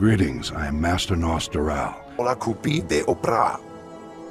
Greetings, I am Master Nos Doral. Ola kupide opra.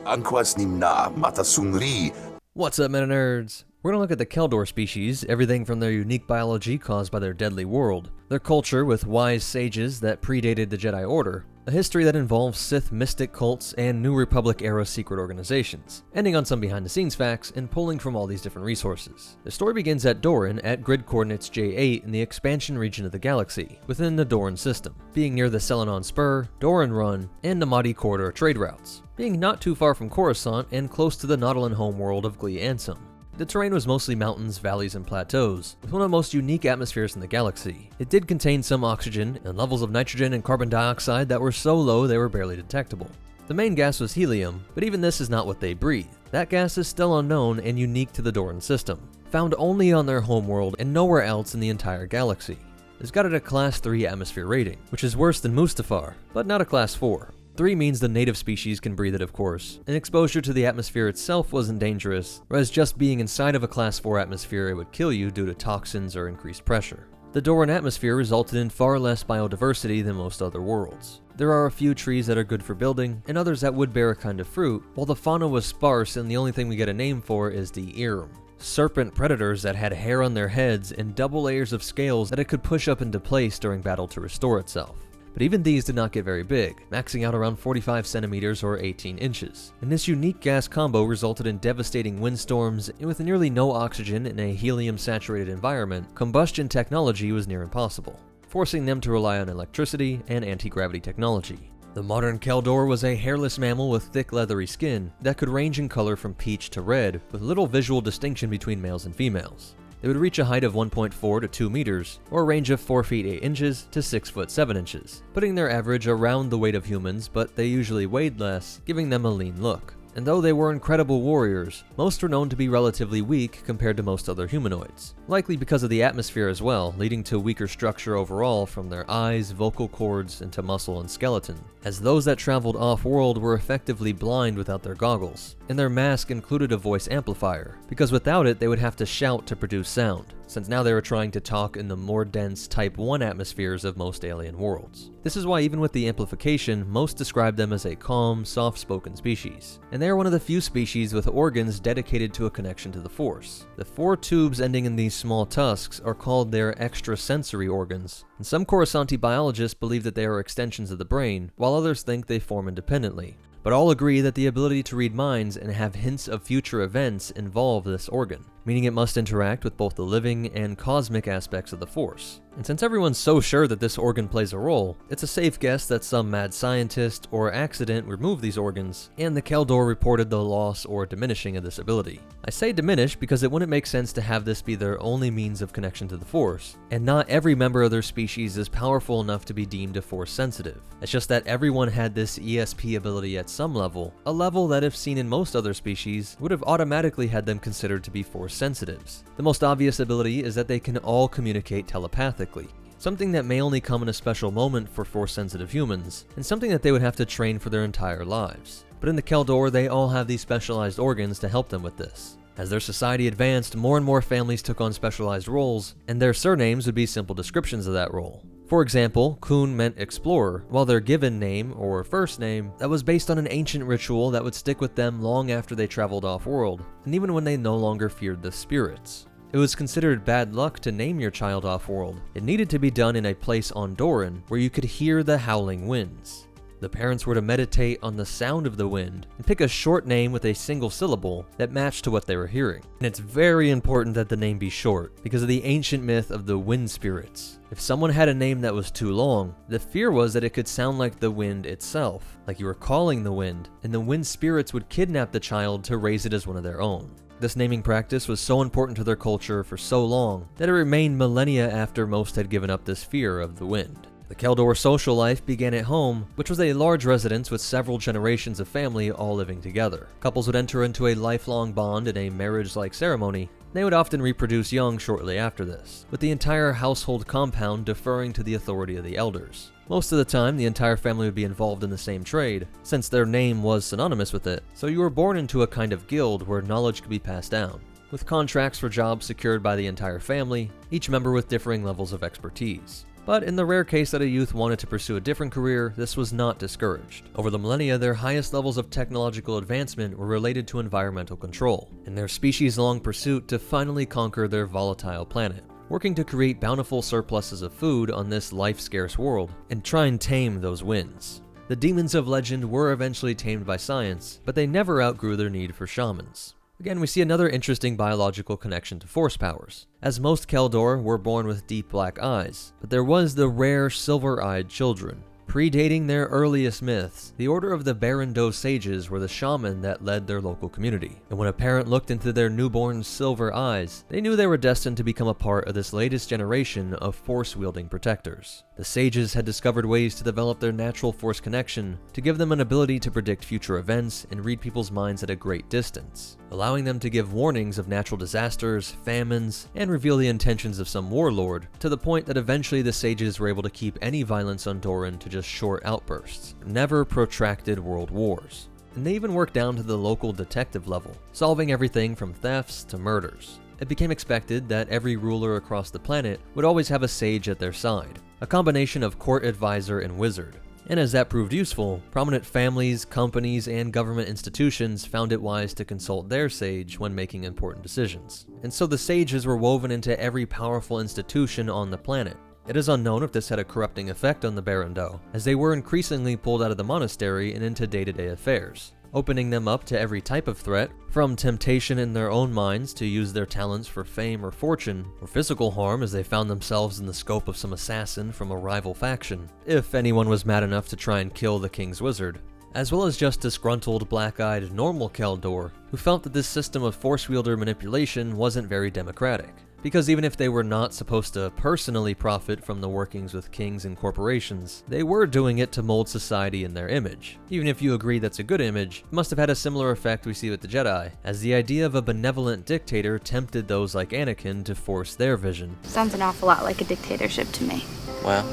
Anquas nimna matasungri. What's up, MetaNerds? We're gonna look at the Kel Dor species, everything from their unique biology caused by their deadly world, their culture with wise sages that predated the Jedi Order, a history that involves Sith mystic cults and New Republic-era secret organizations, ending on some behind-the-scenes facts and pulling from all these different resources. The story begins at Dorin at grid coordinates J8 in the expansion region of the galaxy, within the Dorin system, being near the Selenon Spur, Dorin Run, and Namadi Corridor trade routes, being not too far from Coruscant and close to the Nautolan homeworld of Glee Ansem. The terrain was mostly mountains, valleys, and plateaus, with one of the most unique atmospheres in the galaxy. It did contain some oxygen, and levels of nitrogen and carbon dioxide that were so low they were barely detectable. The main gas was helium, but even this is not what they breathe. That gas is still unknown and unique to the Dorin system, found only on their homeworld and nowhere else in the entire galaxy. It's got it a Class 3 atmosphere rating, which is worse than Mustafar, but not a Class 4. 3 means the native species can breathe it, of course, and exposure to the atmosphere itself wasn't dangerous, whereas just being inside of a Class 4 atmosphere it would kill you due to toxins or increased pressure. The Dorin atmosphere resulted in far less biodiversity than most other worlds. There are a few trees that are good for building, and others that would bear a kind of fruit, while the fauna was sparse and the only thing we get a name for is the Irm. Serpent predators that had hair on their heads and double layers of scales that it could push up into place during battle to restore itself. But even these did not get very big, maxing out around 45 centimeters or 18 inches. And this unique gas combo resulted in devastating windstorms, and with nearly no oxygen in a helium-saturated environment, combustion technology was near impossible, forcing them to rely on electricity and anti-gravity technology. The modern Kel Dor was a hairless mammal with thick leathery skin that could range in color from peach to red, with little visual distinction between males and females. They would reach a height of 1.4 to 2 meters, or a range of 4 feet 8 inches to 6 foot 7 inches, putting their average around the weight of humans, but they usually weighed less, giving them a lean look. And though they were incredible warriors, most were known to be relatively weak compared to most other humanoids, likely because of the atmosphere as well, leading to weaker structure overall from their eyes, vocal cords, into muscle and skeleton, as those that traveled off-world were effectively blind without their goggles, and their mask included a voice amplifier, because without it they would have to shout to produce sound, since now they were trying to talk in the more dense Type 1 atmospheres of most alien worlds. This is why even with the amplification, most describe them as a calm, soft-spoken species, and they are one of the few species with organs dedicated to a connection to the Force. The 4 tubes ending in these small tusks are called their extrasensory organs, and some Coruscanti biologists believe that they are extensions of the brain, while others think they form independently. But all agree that the ability to read minds and have hints of future events involve this organ, meaning it must interact with both the living and cosmic aspects of the Force. And since everyone's so sure that this organ plays a role, it's a safe guess that some mad scientist or accident removed these organs, and the Kel Dor reported the loss or diminishing of this ability. I say diminish because it wouldn't make sense to have this be their only means of connection to the Force, and not every member of their species is powerful enough to be deemed a Force sensitive. It's just that everyone had this ESP ability at some level, a level that if seen in most other species, would have automatically had them considered to be Force sensitives. The most obvious ability is that they can all communicate telepathically, something that may only come in a special moment for Force-sensitive humans, and something that they would have to train for their entire lives. But in the Kel Dor, they all have these specialized organs to help them with this. As their society advanced, more and more families took on specialized roles, and their surnames would be simple descriptions of that role. For example, Koon meant explorer, while their given name, or first name, that was based on an ancient ritual that would stick with them long after they traveled off-world, and even when they no longer feared the spirits. It was considered bad luck to name your child off-world. It needed to be done in a place on Dorin where you could hear the howling winds. The parents were to meditate on the sound of the wind and pick a short name with a single syllable that matched to what they were hearing. And it's very important that the name be short because of the ancient myth of the wind spirits. If someone had a name that was too long, the fear was that it could sound like the wind itself, like you were calling the wind, and the wind spirits would kidnap the child to raise it as one of their own. This naming practice was so important to their culture for so long that it remained millennia after most had given up this fear of the wind. The Kel Dor social life began at home, which was a large residence with several generations of family all living together. Couples would enter into a lifelong bond in a marriage-like ceremony. They would often reproduce young shortly after this, with the entire household compound deferring to the authority of the elders. Most of the time, the entire family would be involved in the same trade, since their name was synonymous with it, so you were born into a kind of guild where knowledge could be passed down, with contracts for jobs secured by the entire family, each member with differing levels of expertise. But in the rare case that a youth wanted to pursue a different career, this was not discouraged. Over the millennia, their highest levels of technological advancement were related to environmental control, and their species-long pursuit to finally conquer their volatile planet, working to create bountiful surpluses of food on this life-scarce world, and try and tame those winds. The demons of legend were eventually tamed by science, but they never outgrew their need for shamans. Again, we see another interesting biological connection to force powers, as most Kel Dor were born with deep black eyes, but there was the rare silver-eyed children. Predating their earliest myths, the Order of the Barren-Do Sages were the shaman that led their local community, and when a parent looked into their newborn's silver eyes, they knew they were destined to become a part of this latest generation of force-wielding protectors. The sages had discovered ways to develop their natural force connection to give them an ability to predict future events and read people's minds at a great distance, allowing them to give warnings of natural disasters, famines, and reveal the intentions of some warlord, to the point that eventually the sages were able to keep any violence on Dorin to just short outbursts, never protracted world wars. And they even worked down to the local detective level, solving everything from thefts to murders. It became expected that every ruler across the planet would always have a sage at their side, a combination of court advisor and wizard. And as that proved useful, prominent families, companies, and government institutions found it wise to consult their sage when making important decisions. And so the sages were woven into every powerful institution on the planet. It is unknown if this had a corrupting effect on the Barren-Do, as they were increasingly pulled out of the monastery and into day-to-day affairs, opening them up to every type of threat, from temptation in their own minds to use their talents for fame or fortune, or physical harm as they found themselves in the scope of some assassin from a rival faction, if anyone was mad enough to try and kill the king's wizard, as well as just disgruntled, black-eyed, normal Kel Dor, who felt that this system of force-wielder manipulation wasn't very democratic. Because even if they were not supposed to personally profit from the workings with kings and corporations, they were doing it to mold society in their image. Even if you agree that's a good image, it must have had a similar effect we see with the Jedi, as the idea of a benevolent dictator tempted those like Anakin to force their vision. Sounds an awful lot like a dictatorship to me. Well,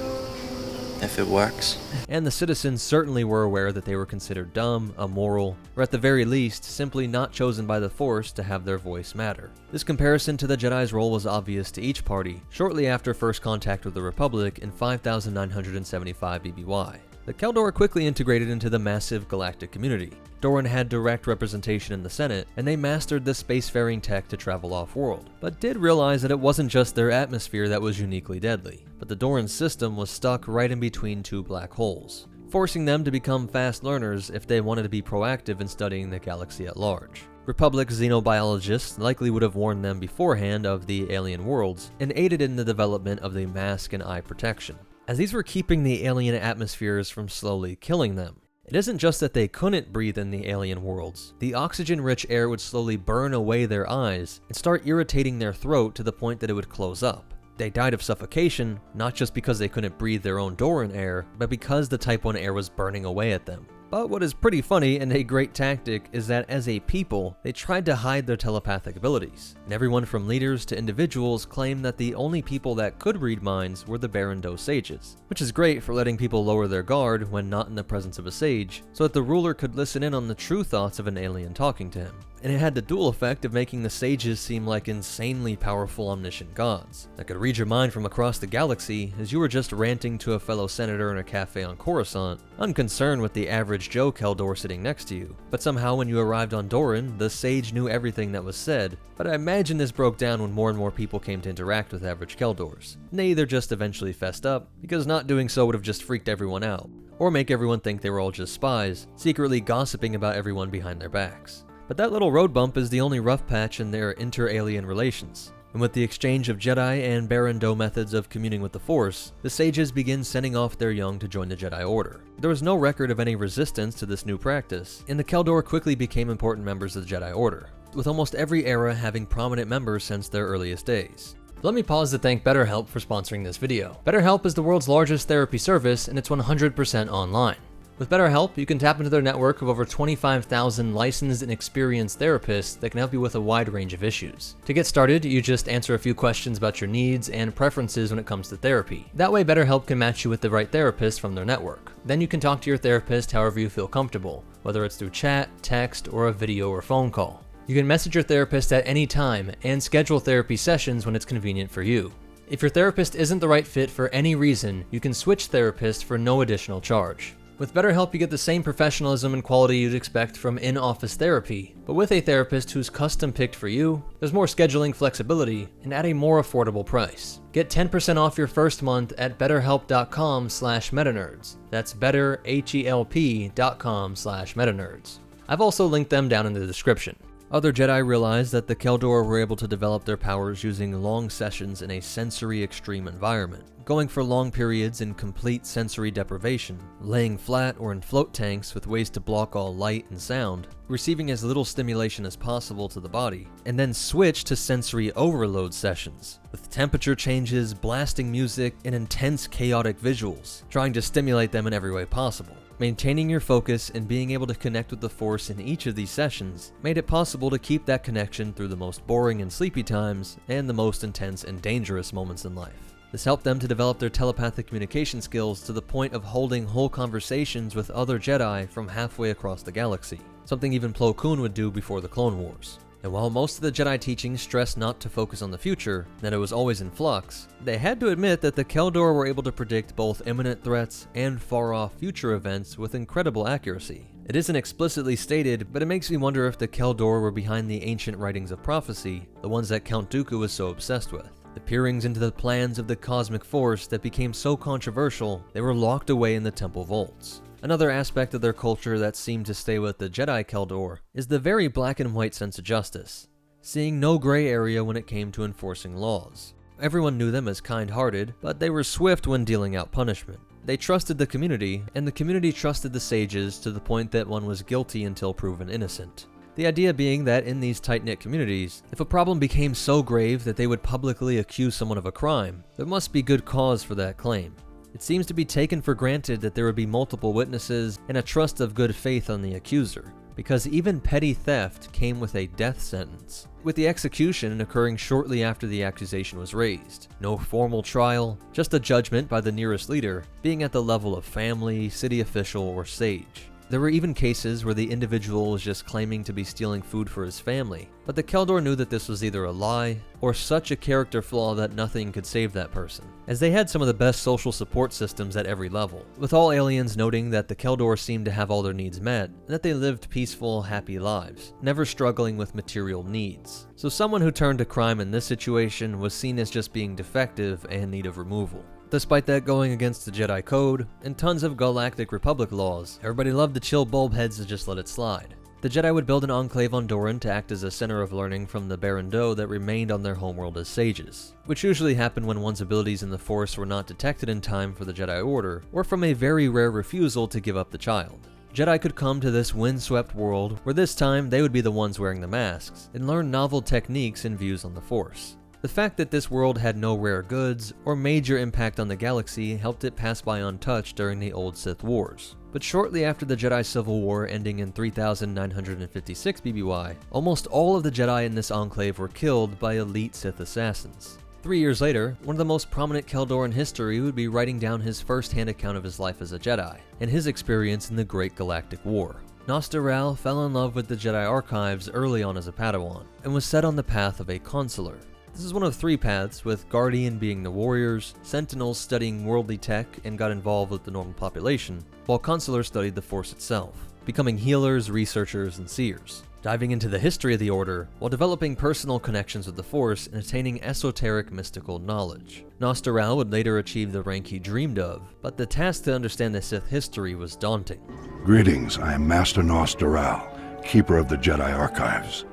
if it works. And the citizens certainly were aware that they were considered dumb, immoral, or at the very least, simply not chosen by the Force to have their voice matter. This comparison to the Jedi's role was obvious to each party, shortly after first contact with the Republic in 5975 BBY. The Kel Dor quickly integrated into the massive galactic community. Dorin had direct representation in the Senate, and they mastered the spacefaring tech to travel off-world, but did realize that it wasn't just their atmosphere that was uniquely deadly, but the Dorin system was stuck right in between two black holes, forcing them to become fast learners if they wanted to be proactive in studying the galaxy at large. Republic xenobiologists likely would have warned them beforehand of the alien worlds, and aided in the development of the mask and eye protection, as these were keeping the alien atmospheres from slowly killing them. It isn't just that they couldn't breathe in the alien worlds. The oxygen-rich air would slowly burn away their eyes and start irritating their throat to the point that it would close up. They died of suffocation, not just because they couldn't breathe their own Dorin air, but because the Type 1 air was burning away at them. But what is pretty funny and a great tactic is that as a people, they tried to hide their telepathic abilities, and everyone from leaders to individuals claimed that the only people that could read minds were the Barren-Do sages, which is great for letting people lower their guard when not in the presence of a sage, so that the ruler could listen in on the true thoughts of an alien talking to him. And it had the dual effect of making the sages seem like insanely powerful omniscient gods that could read your mind from across the galaxy as you were just ranting to a fellow senator in a cafe on Coruscant, unconcerned with the average Joe Kel Dor sitting next to you. But somehow when you arrived on Dorin, the sage knew everything that was said. But I imagine this broke down when more and more people came to interact with average Kel Dors, and they either just eventually fessed up, because not doing so would have just freaked everyone out, or make everyone think they were all just spies, secretly gossiping about everyone behind their backs. But that little road bump is the only rough patch in their inter-alien relations. And with the exchange of Jedi and Barren-Do methods of communing with the Force, the sages begin sending off their young to join the Jedi Order. There was no record of any resistance to this new practice, and the Kel Dor quickly became important members of the Jedi Order, with almost every era having prominent members since their earliest days. Let me pause to thank BetterHelp for sponsoring this video. BetterHelp is the world's largest therapy service, and it's 100% online. With BetterHelp, you can tap into their network of over 25,000 licensed and experienced therapists that can help you with a wide range of issues. To get started, you just answer a few questions about your needs and preferences when it comes to therapy. That way, BetterHelp can match you with the right therapist from their network. Then you can talk to your therapist however you feel comfortable, whether it's through chat, text, or a video or phone call. You can message your therapist at any time and schedule therapy sessions when it's convenient for you. If your therapist isn't the right fit for any reason, you can switch therapists for no additional charge. With BetterHelp, you get the same professionalism and quality you'd expect from in-office therapy, but with a therapist who's custom-picked for you, there's more scheduling flexibility, and at a more affordable price. Get 10% off your first month at betterhelp.com/MetaNerdz. That's betterhelp.com/MetaNerdz. I've also linked them down in the description. Other Jedi realized that the Kel Dor were able to develop their powers using long sessions in a sensory extreme environment, going for long periods in complete sensory deprivation, laying flat or in float tanks with ways to block all light and sound, receiving as little stimulation as possible to the body, and then switch to sensory overload sessions, with temperature changes, blasting music, and intense chaotic visuals, trying to stimulate them in every way possible. Maintaining your focus and being able to connect with the Force in each of these sessions made it possible to keep that connection through the most boring and sleepy times and the most intense and dangerous moments in life. This helped them to develop their telepathic communication skills to the point of holding whole conversations with other Jedi from halfway across the galaxy, something even Plo Koon would do before the Clone Wars. And while most of the Jedi teachings stressed not to focus on the future, that it was always in flux, they had to admit that the Kel Dor were able to predict both imminent threats and far-off future events with incredible accuracy. It isn't explicitly stated, but it makes me wonder if the Kel Dor were behind the ancient writings of prophecy, the ones that Count Dooku was so obsessed with. The peerings into the plans of the cosmic force that became so controversial, they were locked away in the temple vaults. Another aspect of their culture that seemed to stay with the Jedi Kel Dor is the very black and white sense of justice, seeing no gray area when it came to enforcing laws. Everyone knew them as kind-hearted, but they were swift when dealing out punishment. They trusted the community, and the community trusted the sages to the point that one was guilty until proven innocent. The idea being that in these tight-knit communities, if a problem became so grave that they would publicly accuse someone of a crime, there must be good cause for that claim. It seems to be taken for granted that there would be multiple witnesses and a trust of good faith on the accuser, because even petty theft came with a death sentence, with the execution occurring shortly after the accusation was raised. No formal trial, just a judgment by the nearest leader, being at the level of family, city official, or sage. There were even cases where the individual was just claiming to be stealing food for his family, but the Kel Dor knew that this was either a lie or such a character flaw that nothing could save that person, as they had some of the best social support systems at every level, with all aliens noting that the Kel Dor seemed to have all their needs met, and that they lived peaceful, happy lives, never struggling with material needs. So someone who turned to crime in this situation was seen as just being defective and in need of removal. Despite that going against the Jedi Code and tons of Galactic Republic laws, everybody loved the chill bulb heads to just let it slide. The Jedi would build an enclave on Dorin to act as a center of learning from the Baron Do that remained on their homeworld as sages, which usually happened when one's abilities in the Force were not detected in time for the Jedi Order, or from a very rare refusal to give up the child. Jedi could come to this windswept world where this time they would be the ones wearing the masks, and learn novel techniques and views on the Force. The fact that this world had no rare goods or major impact on the galaxy helped it pass by untouched during the old Sith Wars. But shortly after the Jedi Civil War ending in 3956 BBY, almost all of the Jedi in this enclave were killed by elite Sith assassins. 3 years later, one of the most prominent Kel Dor in history would be writing down his first-hand account of his life as a Jedi, and his experience in the Great Galactic War. Nostoral fell in love with the Jedi archives early on as a Padawan, and was set on the path of a consular. This is one of 3 paths, with Guardian being the warriors, Sentinels studying worldly tech and got involved with the normal population, while Consular studied the Force itself, becoming healers, researchers, and seers, diving into the history of the Order, while developing personal connections with the Force and attaining esoteric mystical knowledge. Nostoral would later achieve the rank he dreamed of, but the task to understand the Sith history was daunting. Greetings, I am Master Nostoral, Keeper of the Jedi Archives.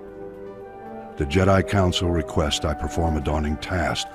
The Jedi Council requests I perform a daunting task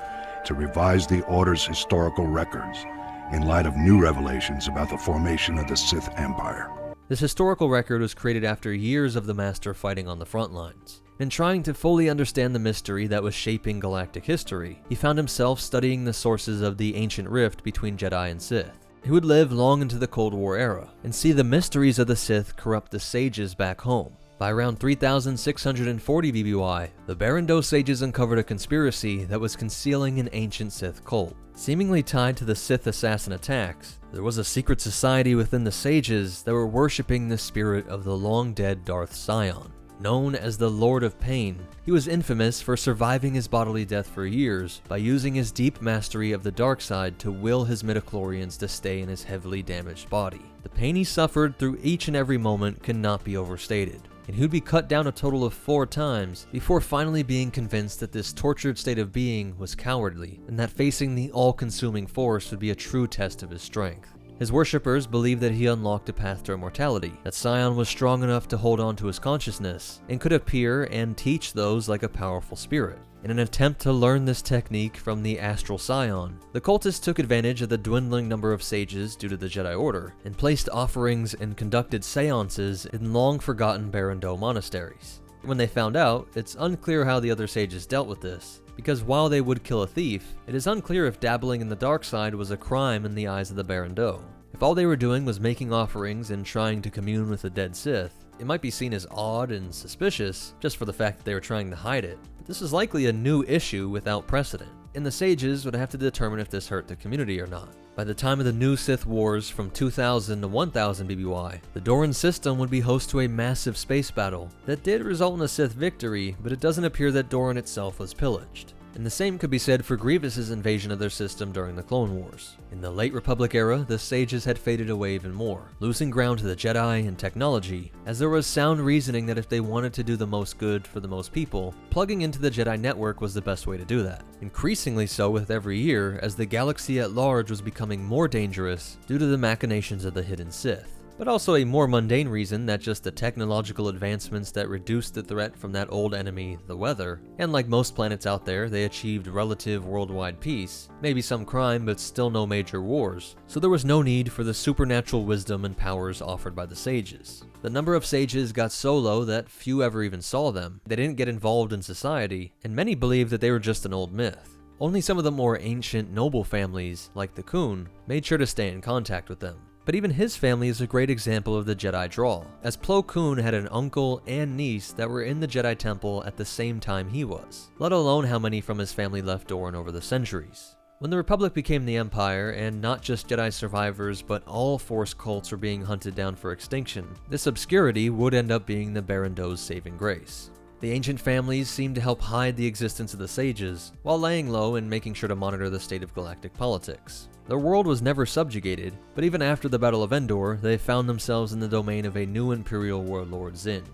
to revise the Order's historical records in light of new revelations about the formation of the Sith Empire. This historical record was created after years of the Master fighting on the front lines. In trying to fully understand the mystery that was shaping galactic history, he found himself studying the sources of the ancient rift between Jedi and Sith. He would live long into the Cold War era, and see the mysteries of the Sith corrupt the sages back home. By around 3640 BBY, the Baron Do sages uncovered a conspiracy that was concealing an ancient Sith cult. Seemingly tied to the Sith assassin attacks, there was a secret society within the sages that were worshipping the spirit of the long-dead Darth Sion. Known as the Lord of Pain, he was infamous for surviving his bodily death for years by using his deep mastery of the dark side to will his midichlorians to stay in his heavily damaged body. The pain he suffered through each and every moment cannot be overstated, and he would be cut down a total of 4 times before finally being convinced that this tortured state of being was cowardly, and that facing the all-consuming force would be a true test of his strength. His worshippers believed that he unlocked a path to immortality, that Sion was strong enough to hold on to his consciousness, and could appear and teach those like a powerful spirit. In an attempt to learn this technique from the astral Sion, the cultists took advantage of the dwindling number of sages due to the Jedi Order, and placed offerings and conducted seances in long-forgotten Barrandov monasteries. When they found out, it's unclear how the other sages dealt with this, because while they would kill a thief, it is unclear if dabbling in the dark side was a crime in the eyes of the Barrandov. If all they were doing was making offerings and trying to commune with the dead Sith, it might be seen as odd and suspicious just for the fact that they were trying to hide it, but this is likely a new issue without precedent, and the sages would have to determine if this hurt the community or not. By the time of the new Sith Wars from 2000 to 1000 BBY, the Dorin system would be host to a massive space battle that did result in a Sith victory, but it doesn't appear that Dorin itself was pillaged. And the same could be said for Grievous's invasion of their system during the Clone Wars. In the late Republic era, the sages had faded away even more, losing ground to the Jedi and technology, as there was sound reasoning that if they wanted to do the most good for the most people, plugging into the Jedi network was the best way to do that. Increasingly so with every year, as the galaxy at large was becoming more dangerous due to the machinations of the hidden Sith. But also a more mundane reason that just the technological advancements that reduced the threat from that old enemy, the weather, and like most planets out there, they achieved relative worldwide peace, maybe some crime but still no major wars, so there was no need for the supernatural wisdom and powers offered by the sages. The number of sages got so low that few ever even saw them, they didn't get involved in society, and many believed that they were just an old myth. Only some of the more ancient noble families, like the Koon, made sure to stay in contact with them. But even his family is a great example of the Jedi draw, as Plo Koon had an uncle and niece that were in the Jedi Temple at the same time he was, let alone how many from his family left Dorin over the centuries. When the Republic became the Empire, and not just Jedi survivors but all Force cults were being hunted down for extinction, this obscurity would end up being the Barrandov's saving grace. The ancient families seemed to help hide the existence of the sages, while laying low and making sure to monitor the state of galactic politics. Their world was never subjugated, but even after the Battle of Endor, they found themselves in the domain of a new Imperial warlord Zinj.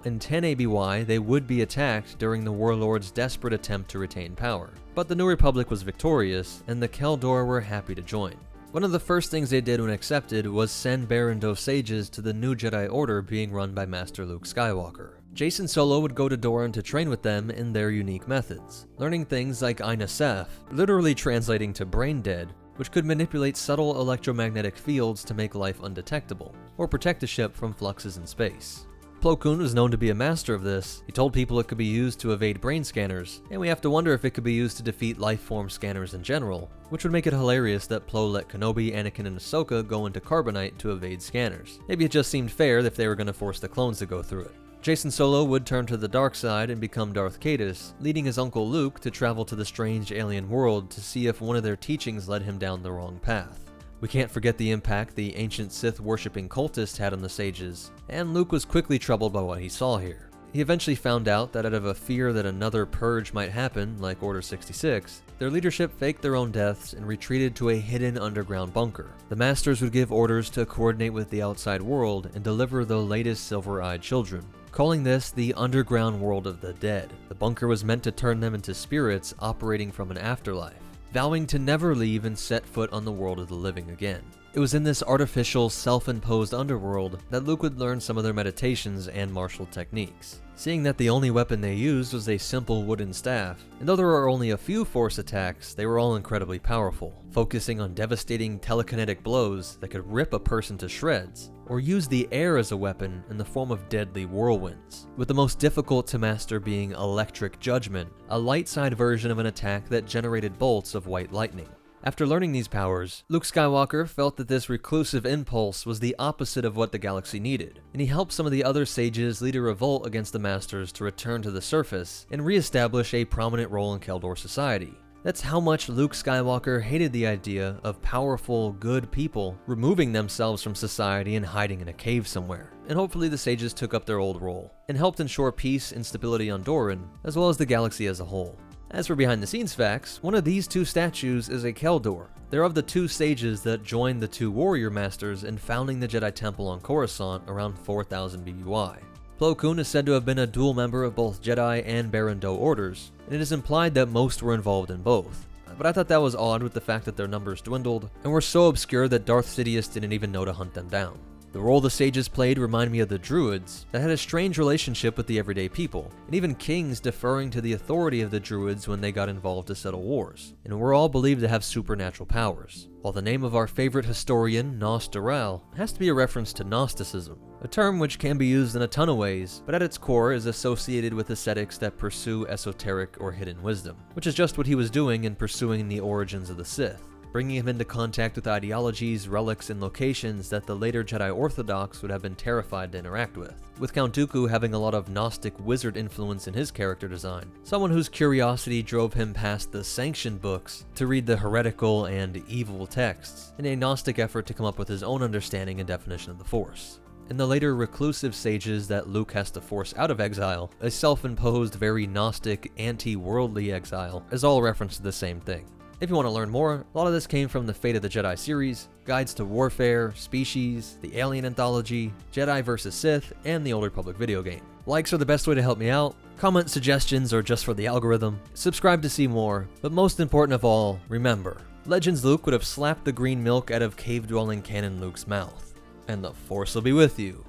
In 10 ABY, they would be attacked during the warlord's desperate attempt to retain power. But the New Republic was victorious, and the Kel Dor were happy to join. One of the first things they did when accepted was send Barrandov sages to the new Jedi Order being run by Master Luke Skywalker. Jacen Solo would go to Dorin to train with them in their unique methods, learning things like Aina Seth, literally translating to brain dead, which could manipulate subtle electromagnetic fields to make life undetectable, or protect a ship from fluxes in space. Plo Koon was known to be a master of this. He told people it could be used to evade brain scanners, and we have to wonder if it could be used to defeat life-form scanners in general, which would make it hilarious that Plo let Kenobi, Anakin, and Ahsoka go into carbonite to evade scanners. Maybe it just seemed fair if they were going to force the clones to go through it. Jacen Solo would turn to the dark side and become Darth Caedus, leading his uncle Luke to travel to the strange alien world to see if one of their teachings led him down the wrong path. We can't forget the impact the ancient Sith-worshipping cultists had on the sages, and Luke was quickly troubled by what he saw here. He eventually found out that out of a fear that another purge might happen, like Order 66, their leadership faked their own deaths and retreated to a hidden underground bunker. The Masters would give orders to coordinate with the outside world and deliver the latest silver-eyed children, calling this the underground world of the dead. The bunker was meant to turn them into spirits operating from an afterlife, vowing to never leave and set foot on the world of the living again. It was in this artificial, self-imposed underworld that Luke would learn some of their meditations and martial techniques. Seeing that the only weapon they used was a simple wooden staff, and though there were only a few Force attacks, they were all incredibly powerful, focusing on devastating telekinetic blows that could rip a person to shreds, or use the air as a weapon in the form of deadly whirlwinds, with the most difficult to master being Electric Judgment, a light-side version of an attack that generated bolts of white lightning. After learning these powers, Luke Skywalker felt that this reclusive impulse was the opposite of what the galaxy needed, and he helped some of the other sages lead a revolt against the Masters to return to the surface and re-establish a prominent role in Kel Dor society. That's how much Luke Skywalker hated the idea of powerful, good people removing themselves from society and hiding in a cave somewhere. And hopefully the sages took up their old role and helped ensure peace and stability on Dorin, as well as the galaxy as a whole. As for behind the scenes facts, one of these two statues is a Kel Dor. They're of the two sages that joined the two warrior masters in founding the Jedi Temple on Coruscant around 4000 BBY. Plo Koon is said to have been a dual member of both Jedi and Baron Do orders, and it is implied that most were involved in both. But I thought that was odd with the fact that their numbers dwindled, and were so obscure that Darth Sidious didn't even know to hunt them down. The role the sages played reminded me of the druids, that had a strange relationship with the everyday people, and even kings deferring to the authority of the druids when they got involved to settle wars, and were all believed to have supernatural powers. While the name of our favorite historian, Nos Doral, has to be a reference to Gnosticism, a term which can be used in a ton of ways, but at its core is associated with ascetics that pursue esoteric or hidden wisdom, which is just what he was doing in pursuing the origins of the Sith, bringing him into contact with ideologies, relics, and locations that the later Jedi Orthodox would have been terrified to interact with Count Dooku having a lot of Gnostic wizard influence in his character design, someone whose curiosity drove him past the sanctioned books to read the heretical and evil texts, in a Gnostic effort to come up with his own understanding and definition of the Force. And the later reclusive sages that Luke has to force out of exile, a self-imposed, very Gnostic, anti-worldly exile, is all a reference to the same thing. If you want to learn more, a lot of this came from the Fate of the Jedi series, Guides to Warfare, Species, the Alien Anthology, Jedi vs. Sith, and the Old Republic video game. Likes are the best way to help me out, comment suggestions are just for the algorithm, subscribe to see more, but most important of all, remember, Legends Luke would have slapped the green milk out of cave-dwelling canon Luke's mouth. And the Force will be with you,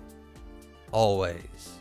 always.